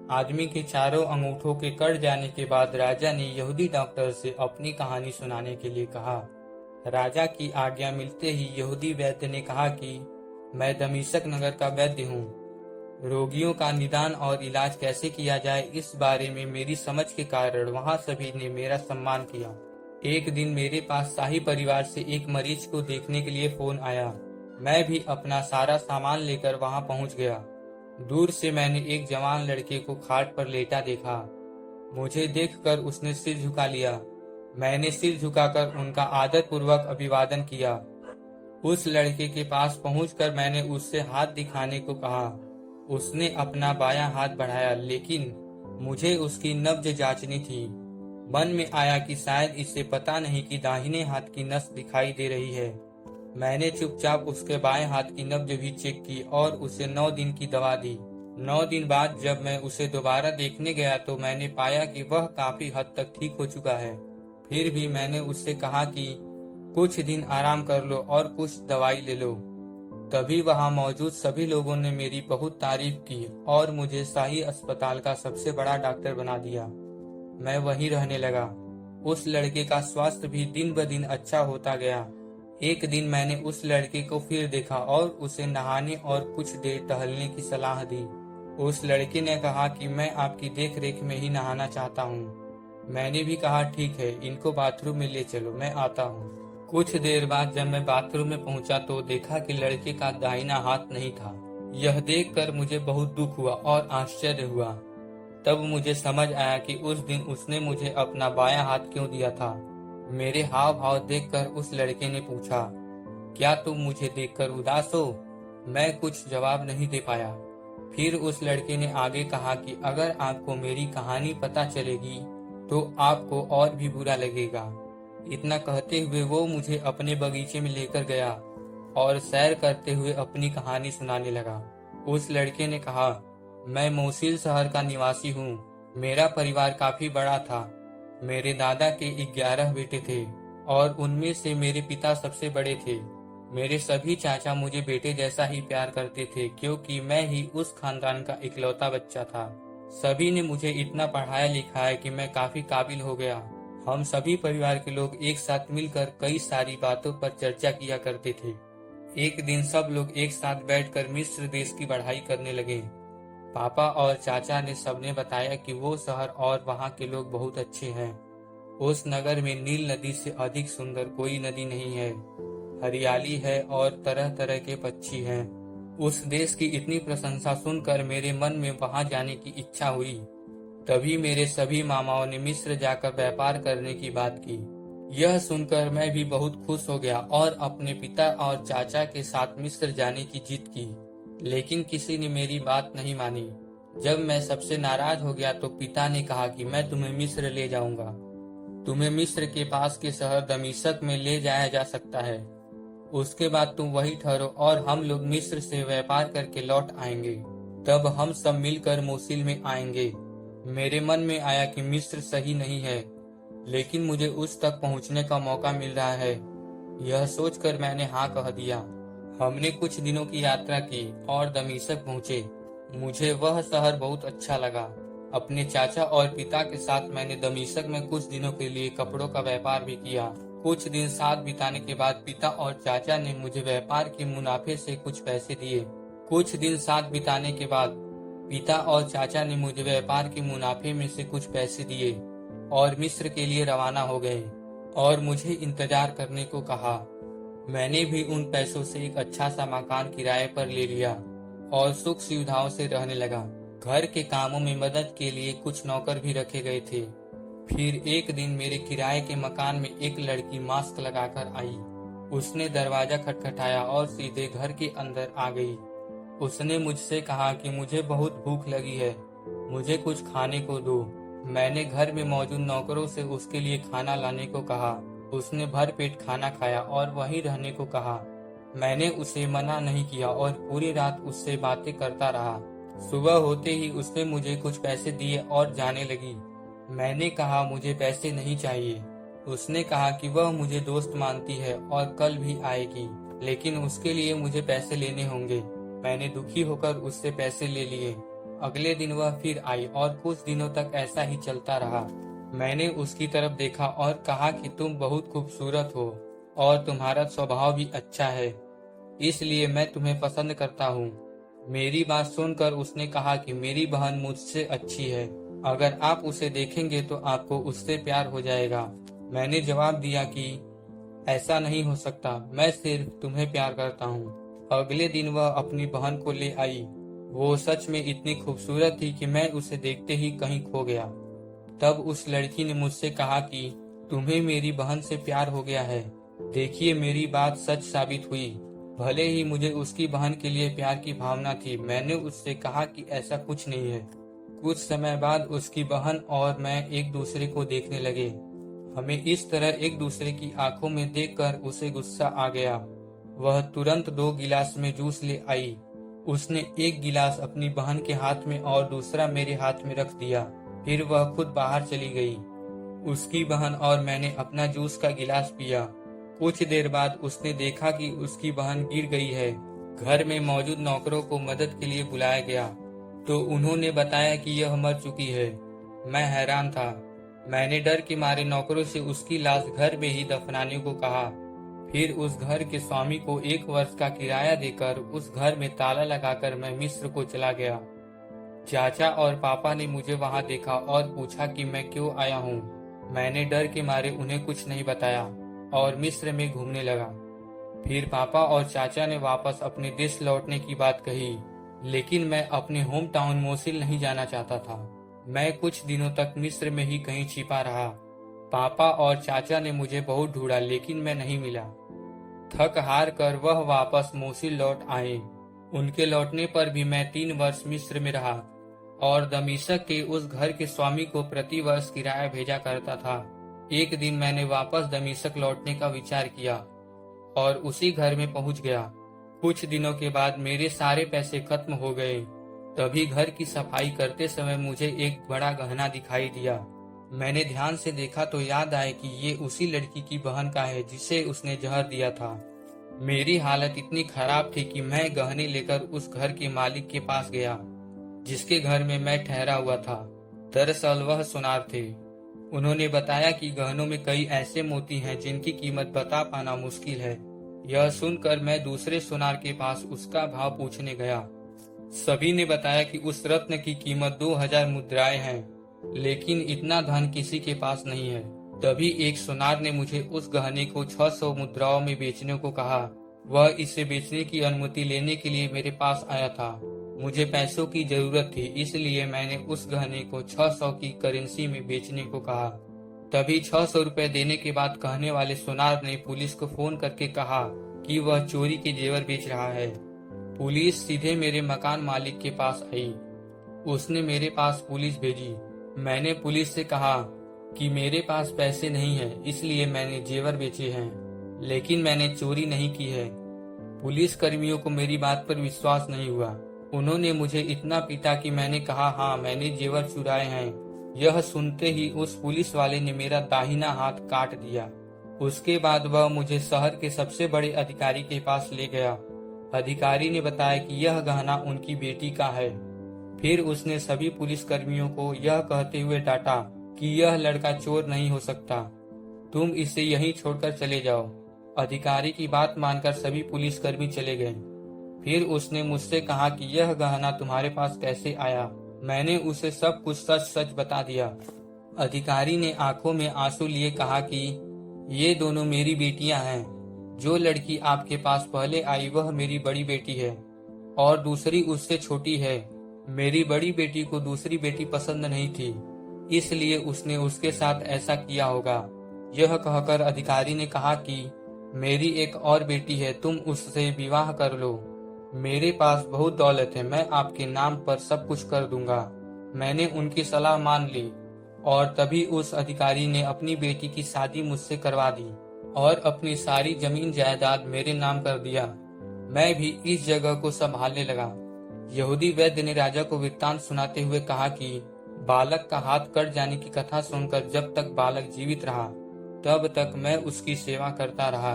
आदमी के चारों अंगूठों के कट जाने के बाद राजा ने यहूदी डॉक्टर से अपनी कहानी सुनाने के लिए कहा। राजा की आज्ञा मिलते ही यहूदी वैद्य ने कहा कि मैं दमिश्क नगर का वैद्य हूँ। रोगियों का निदान और इलाज कैसे किया जाए इस बारे में मेरी समझ के कारण वहाँ सभी ने मेरा सम्मान किया। एक दिन मेरे पास शाही परिवार से एक मरीज को देखने के लिए फोन आया। मैं भी अपना सारा सामान लेकर वहाँ पहुँच गया। दूर से मैंने एक जवान लड़के को खाट पर लेटा देखा। मुझे देखकर उसने सिर झुका लिया। मैंने सिर झुकाकर उनका आदर पूर्वक अभिवादन किया। उस लड़के के पास पहुंचकर मैंने उससे हाथ दिखाने को कहा। उसने अपना बायां हाथ बढ़ाया, लेकिन मुझे उसकी नब्ज जांचनी थी। मन में आया कि शायद इसे पता नहीं कि दाहिने हाथ की नस दिखाई दे रही है। मैंने चुपचाप उसके बाएं हाथ की नब्ज भी चेक की और उसे 9 दिन की दवा दी। 9 दिन बाद जब मैं उसे दोबारा देखने गया तो मैंने पाया कि वह काफी हद तक ठीक हो चुका है। फिर भी मैंने उससे कहा कि कुछ दिन आराम कर लो और कुछ दवाई ले लो। तभी वहां मौजूद सभी लोगों ने मेरी बहुत तारीफ की और मुझे शाही अस्पताल का सबसे बड़ा डॉक्टर बना दिया। मैं वहीं रहने लगा। उस लड़के का स्वास्थ्य भी दिन ब दिन अच्छा होता गया। एक दिन मैंने उस लड़के को फिर देखा और उसे नहाने और कुछ देर टहलने की सलाह दी। उस लड़के ने कहा कि मैं आपकी देखरेख में ही नहाना चाहता हूँ। मैंने भी कहा ठीक है, इनको बाथरूम में ले चलो, मैं आता हूँ। कुछ देर बाद जब मैं बाथरूम में पहुंचा तो देखा कि लड़के का दाहिना हाथ नहीं था। यह देखकर मुझे बहुत दुख हुआ और आश्चर्य हुआ। तब मुझे समझ आया कि उस दिन उसने मुझे अपना बायां हाथ क्यों दिया था। मेरे हाव भाव देखकर उस लड़के ने पूछा, क्या तुम मुझे देखकर उदास हो? मैं कुछ जवाब नहीं दे पाया। फिर उस लड़के ने आगे कहा कि अगर आपको मेरी कहानी पता चलेगी तो आपको और भी बुरा लगेगा। इतना कहते हुए वो मुझे अपने बगीचे में लेकर गया और सैर करते हुए अपनी कहानी सुनाने लगा। उस लड़के ने कहा, मैं मोसिल शहर का निवासी हूँ। मेरा परिवार काफी बड़ा था। मेरे दादा के 11 बेटे थे और उनमें से मेरे पिता सबसे बड़े थे। मेरे सभी चाचा मुझे बेटे जैसा ही प्यार करते थे क्योंकि मैं ही उस खानदान का इकलौता बच्चा था। सभी ने मुझे इतना पढ़ाया लिखाया कि मैं काफी काबिल हो गया। हम सभी परिवार के लोग एक साथ मिलकर कई सारी बातों पर चर्चा किया करते थे। एक दिन सब लोग एक साथ बैठकर मिस्र देश की पढ़ाई करने लगे। पापा और चाचा ने सबने बताया कि वो शहर और वहाँ के लोग बहुत अच्छे हैं। उस नगर में नील नदी से अधिक सुंदर कोई नदी नहीं है। हरियाली है और तरह तरह के पक्षी हैं। उस देश की इतनी प्रशंसा सुनकर मेरे मन में वहां जाने की इच्छा हुई। तभी मेरे सभी मामाओं ने मिस्र जाकर व्यापार करने की बात की। यह सुनकर मैं भी बहुत खुश हो गया और अपने पिता और चाचा के साथ मिस्र जाने की जिद की। लेकिन किसी ने मेरी बात नहीं मानी। जब मैं सबसे नाराज हो गया तो पिता ने कहा कि मैं तुम्हें मिस्र ले जाऊंगा। तुम्हें मिस्र के पास के शहर दमिश्क में ले जाया जा सकता है। उसके बाद तुम वही ठहरो और हम लोग मिस्र से व्यापार करके लौट आएंगे। तब हम सब मिलकर मोसिल में आएंगे। मेरे मन में आया कि मिस्र सही नहीं है, लेकिन मुझे उस तक पहुंचने का मौका मिल रहा है। यह सोचकर मैंने हाँ कह दिया। हमने कुछ दिनों की यात्रा की और दमिश्क पहुंचे। मुझे वह शहर बहुत अच्छा लगा। अपने चाचा और पिता के साथ मैंने दमिश्क में कुछ दिनों के लिए कपड़ों का व्यापार भी किया। कुछ दिन साथ बिताने के बाद पिता और चाचा ने मुझे व्यापार के मुनाफे से कुछ पैसे दिए। कुछ दिन साथ बिताने के बाद पिता और चाचा ने मुझे व्यापार के मुनाफे में से कुछ पैसे दिए और मिस्र के लिए रवाना हो गए और मुझे इंतजार करने को कहा। मैंने भी उन पैसों से एक अच्छा सा मकान किराए पर ले लिया और सुख सुविधाओं से रहने लगा। घर के कामों में मदद के लिए कुछ नौकर भी रखे गए थे। फिर एक दिन मेरे किराए के मकान में एक लड़की मास्क लगाकर आई। उसने दरवाजा खटखटाया और सीधे घर के अंदर आ गई। उसने मुझसे कहा कि मुझे बहुत भूख लगी है, मुझे कुछ खाने को दो। मैंने घर में मौजूद नौकरों से उसके लिए खाना लाने को कहा। उसने भर पेट खाना खाया और वहीं रहने को कहा। मैंने उसे मना नहीं किया और पूरी रात उससे बातें करता रहा। सुबह होते ही उसने मुझे कुछ पैसे दिए और जाने लगी। मैंने कहा मुझे पैसे नहीं चाहिए। उसने कहा कि वह मुझे दोस्त मानती है और कल भी आएगी, लेकिन उसके लिए मुझे पैसे लेने होंगे। मैंने दुखी होकर उससे पैसे ले लिए अगले दिन वह फिर आई और कुछ दिनों तक ऐसा ही चलता रहा। मैंने उसकी तरफ देखा और कहा कि तुम बहुत खूबसूरत हो और तुम्हारा स्वभाव भी अच्छा है, इसलिए मैं तुम्हें पसंद करता हूँ। मेरी बात सुनकर उसने कहा कि मेरी बहन मुझसे अच्छी है, अगर आप उसे देखेंगे तो आपको उससे प्यार हो जाएगा। मैंने जवाब दिया कि ऐसा नहीं हो सकता, मैं सिर्फ तुम्हें प्यार करता हूँ। अगले दिन वह अपनी बहन को ले आई। वो सच में इतनी खूबसूरत थी कि मैं उसे देखते ही कहीं खो गया। तब उस लड़की ने मुझसे कहा कि तुम्हें मेरी बहन से प्यार हो गया है। देखिए, मेरी बात सच साबित हुई। भले ही मुझे उसकी बहन के लिए प्यार की भावना थी, मैंने उससे कहा कि ऐसा कुछ नहीं है। कुछ समय बाद उसकी बहन और मैं एक दूसरे को देखने लगे। हमें इस तरह एक दूसरे की आंखों में देखकर उसे गुस्सा आ गया। वह तुरंत 2 गिलास में जूस ले आई। उसने एक गिलास अपनी बहन के हाथ में और दूसरा मेरे हाथ में रख दिया। फिर वह खुद बाहर चली गई। उसकी बहन और मैंने अपना जूस का गिलास पिया। कुछ देर बाद उसने देखा कि उसकी बहन गिर गई है। घर में मौजूद नौकरों को मदद के लिए बुलाया गया तो उन्होंने बताया कि यह मर चुकी है। मैं हैरान था। मैंने डर के मारे नौकरों से उसकी लाश घर में ही दफनाने को कहा। फिर उस घर के स्वामी को 1 वर्ष का किराया देकर उस घर में ताला लगाकर मैं मिस्र को चला गया। चाचा और पापा ने मुझे वहां देखा और पूछा कि मैं क्यों आया हूँ। मैंने डर के मारे उन्हें कुछ नहीं बताया और मिस्र में घूमने लगा। फिर पापा और चाचा ने वापस अपने देश लौटने की बात कही, लेकिन मैं अपने होम टाउन मोसिल नहीं जाना चाहता था। मैं कुछ दिनों तक मिस्र में ही कहीं छिपा रहा। पापा और चाचा ने मुझे बहुत ढूंढा, लेकिन मैं नहीं मिला। थक हार कर वह वापस मोसिल लौट आए। उनके लौटने पर भी मैं 3 वर्ष मिस्र में रहा और दमिश्क के उस घर के स्वामी को प्रति वर्ष किराया भेजा करता था। एक दिन मैंने वापस दमिश्क लौटने का विचार किया और उसी घर में पहुंच गया। कुछ दिनों के बाद मेरे सारे पैसे खत्म हो गए। तभी घर की सफाई करते समय मुझे एक बड़ा गहना दिखाई दिया। मैंने ध्यान से देखा तो याद आया कि ये उसी लड़की की बहन का है जिसे उसने जहर दिया था। मेरी हालत इतनी खराब थी कि मैं गहने लेकर उस घर के मालिक के पास गया जिसके घर में मैं ठहरा हुआ था। दरअसल वह सुनार थे। उन्होंने बताया कि गहनों में कई ऐसे मोती हैं जिनकी कीमत बता पाना मुश्किल है। यह सुनकर मैं दूसरे सुनार के पास उसका भाव पूछने गया। सभी ने बताया कि उस रत्न की कीमत 2000 मुद्राएं हैं, लेकिन इतना धन किसी के पास नहीं है। तभी एक सुनार ने मुझे उस गहने को 600 मुद्राओं में बेचने को कहा। वह इसे बेचने की अनुमति लेने के लिए मेरे पास आया था। मुझे पैसों की जरूरत थी, इसलिए मैंने उस गहने को 600 की करेंसी में बेचने को कहा। तभी 600 रुपए देने के बाद कहने वाले सुनार ने पुलिस को फोन करके कहा कि वह चोरी के जेवर बेच रहा है। पुलिस सीधे मेरे मकान मालिक के पास आई। उसने मेरे पास पुलिस भेजी। मैंने पुलिस से कहा कि मेरे पास पैसे नहीं है, इसलिए मैंने जेवर बेचे हैं, लेकिन मैंने चोरी नहीं की है। पुलिस कर्मियों को मेरी बात पर विश्वास नहीं हुआ। उन्होंने मुझे इतना पीटा कि मैंने कहा हाँ, मैंने जेवर चुराए हैं। यह सुनते ही उस पुलिस वाले ने मेरा दाहिना हाथ काट दिया। उसके बाद वह मुझे शहर के सबसे बड़े अधिकारी के पास ले गया। अधिकारी ने बताया कि यह गहना उनकी बेटी का है। फिर उसने सभी पुलिस कर्मियों को यह कहते हुए डांटा कि यह लड़का चोर नहीं हो सकता, तुम इसे यहीं छोड़कर चले जाओ। अधिकारी की बात मानकर सभी पुलिसकर्मी चले गए। फिर उसने मुझसे कहा कि यह गहना तुम्हारे पास कैसे आया। मैंने उसे सब कुछ सच सच बता दिया। अधिकारी ने आंखों में आंसू लिए कहा कि ये दोनों मेरी बेटियां हैं। जो लड़की आपके पास पहले आई वह मेरी बड़ी बेटी है और दूसरी उससे छोटी है। मेरी बड़ी बेटी को दूसरी बेटी पसंद नहीं थी, इसलिए उसने उसके साथ ऐसा किया होगा। यह कहकर अधिकारी ने कहा कि मेरी एक और बेटी है, तुम उससे विवाह कर लो। मेरे पास बहुत दौलत है, मैं आपके नाम पर सब कुछ कर दूंगा। मैंने उनकी सलाह मान ली और तभी उस अधिकारी ने अपनी बेटी की शादी मुझसे करवा दी और अपनी सारी जमीन जायदाद मेरे नाम कर दिया। मैं भी इस जगह को संभालने लगा। यहूदी वैद्य ने राजा को वृत्तांत सुनाते हुए कहा कि बालक का हाथ कट जाने की कथा सुनकर जब तक बालक जीवित रहा तब तक मैं उसकी सेवा करता रहा।